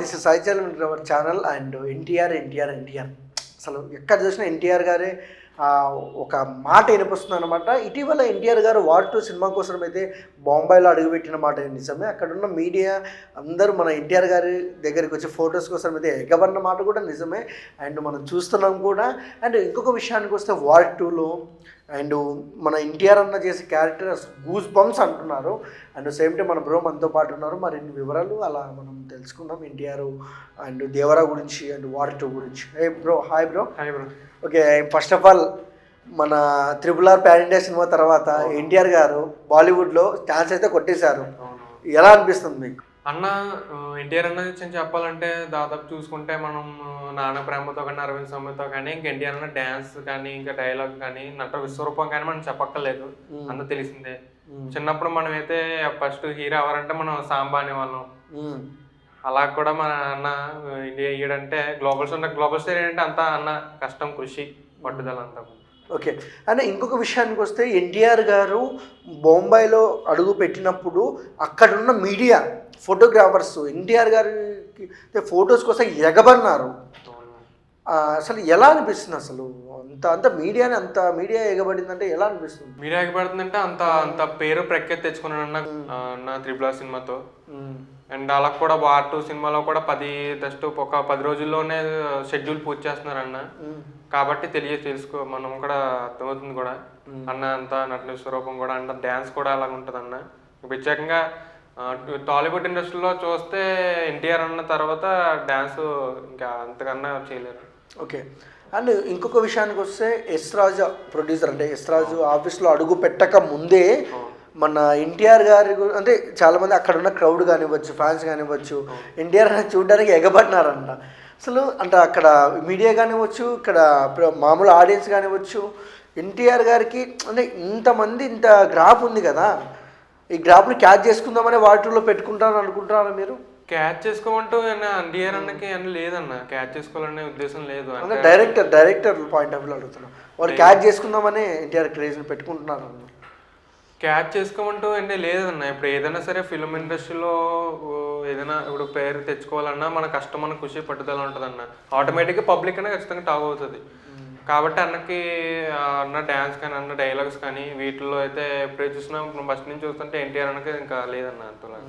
This is సాయిచల్ our channel and NTR అసలు ఎక్కడ చూసినా ఎన్టీఆర్ గారే ఒక మాట వినిపిస్తుంది అనమాట. ఇటీవల ఎన్టీఆర్ గారు వార్ 2 సినిమా కోసం అయితే బొంబాయిలో అడుగుపెట్టిన మాట నిజమే. అక్కడున్న మీడియా అందరూ మన ఎన్టీఆర్ గారి దగ్గరికి వచ్చి ఫొటోస్ కోసం అయితే ఎగబడిన మాట కూడా నిజమే. అండ్ మనం చూస్తున్నాం కూడా. అండ్ ఇంకొక విషయానికి వస్తే వార్ 2లో అండ్ మన ఎన్టీఆర్ అన్న చేసే క్యారెక్టర్ గూస్ బంప్స్ అంటున్నారు. అండ్ సేమ్ టైం మన బ్రో మనతో పాటు ఉన్నారు. మరిన్ని వివరాలు అలా మనం తెలుసుకుందాం ఎన్టీఆర్ అండ్ దేవరా గురించి అండ్ వార్ 2 గురించి. Hi bro. Okay, first of all మన RRR పాన్ ఇండియా సినిమా తర్వాత ఎన్టీఆర్ గారు బాలీవుడ్లో ఛాన్స్ అయితే కొట్టేశారు. ఎలా అనిపిస్తుంది మీకు? అన్న ఎన్టీఆర్ అన్న చెప్పాలంటే దాదాపు చూసుకుంటే మనం నాన్న ప్రేమతో కానీ అరవింద్ సమేతో కానీ ఇంకా ఎన్టీఆర్ అన్న డ్యాన్స్ కానీ ఇంకా డైలాగ్ కానీ నట విశ్వరూపం కానీ మనం చెప్పక్కర్లేదు, అంత తెలిసిందే. చిన్నప్పుడు మనం అయితే ఫస్ట్ హీరో ఎవరంటే మనం సాంబా అనేవాళ్ళం. అలా కూడా మన అన్న ఈడంటే గ్లోబల్ స్టార్ ఏంటంటే అంతా అన్న కష్టం, కృషి, పట్టుదల అంతా. ఓకే, అంటే ఇంకొక విషయానికి వస్తే ఎన్టీఆర్ గారు బొంబాయిలో అడుగు పెట్టినప్పుడు అక్కడున్న మీడియా ఫోటోగ్రాఫర్స్ ఎన్టీఆర్ గారికి ఫొటోస్ కోసం ఎగబడినారు. అసలు ఎలా అనిపిస్తుంది? అసలు అంత మీడియా ఎగబడిందంటే ఎలా అనిపిస్తుంది? మీడియా ఎగబడుతుందంటే అంత పేరు ప్రఖ్యాతి తెచ్చుకున్నాను అన్న RRR సినిమాతో. అండ్ అలా కూడా వార్ 2 సినిమాలో కూడా ఒక 10 రోజుల్లోనే షెడ్యూల్ పూర్తి చేస్తున్నారు అన్న. కాబట్టి తెలుసుకో మనం కూడా అర్థమవుతుంది కూడా అన్న అంత నటన స్వరూపం కూడా అంత డ్యాన్స్ కూడా అలాగ ఉంటుంది అన్న. ప్రత్యేకంగా టాలీవుడ్ ఇండస్ట్రీలో చూస్తే ఎన్టీఆర్ అన్న తర్వాత డ్యాన్స్ ఇంకా అంతకన్నా చేయలేరు. ఓకే, అండ్ ఇంకొక విషయానికి వస్తే ఎస్ రాజు ప్రొడ్యూసర్, అంటే ఎస్ రాజు ఆఫీస్లో అడుగు పెట్టక ముందే మన ఎన్టీఆర్ గారి అంటే చాలామంది అక్కడ ఉన్న క్రౌడ్ కానివ్వచ్చు, ఫ్యాన్స్ కానివ్వచ్చు, ఎన్టీఆర్ చూడడానికి ఎగబడినారంట. అసలు అంటే అక్కడ మీడియా కానివ్వచ్చు, ఇక్కడ మామూలు ఆడియన్స్ కానివ్వచ్చు, ఎన్టీఆర్ గారికి అంటే ఇంతమంది ఇంత గ్రాఫ్ ఉంది కదా, ఈ గ్రాఫ్ని క్యాచ్ చేసుకుందామని వాటిలో పెట్టుకుంటారని అనుకుంటున్నారా మీరు? క్యాచ్ చేసుకోమంటూ ఎన్టీఆర్ అన్నకి అని లేదన్న, క్యాచ్ చేసుకోవాలనే ఉద్దేశం లేదు. అంటే డైరెక్టర్ పాయింట్ ఆఫ్ వ్యూ అడుగుతున్నాం. వాళ్ళు క్యాచ్ చేసుకుందామని ఎన్టీఆర్ క్రేజ్ని పెట్టుకుంటున్నారు అన్న. క్యాచ్ చేసుకోమంటూ అంటే లేదన్న. ఇప్పుడు ఏదైనా సరే ఫిల్మ్ ఇండస్ట్రీలో ఏదైనా ఇప్పుడు పేరు తెచ్చుకోవాలన్నా మన కష్టం, మన కృషి, పట్టుదల ఉంటుంది అన్న. ఆటోమేటిక్గా పబ్లిక్ అయినా ఖచ్చితంగా టాక్ అవుతుంది. కాబట్టి అన్నకి అన్న డ్యాన్స్ కానీ అన్న డైలాగ్స్ కానీ వీటిల్లో అయితే ఎప్పుడే చూసినా ఫస్ట్ నుంచి చూస్తుంటే ఎన్టీఆర్ అన్నకి ఇంకా లేదన్న అంతలా.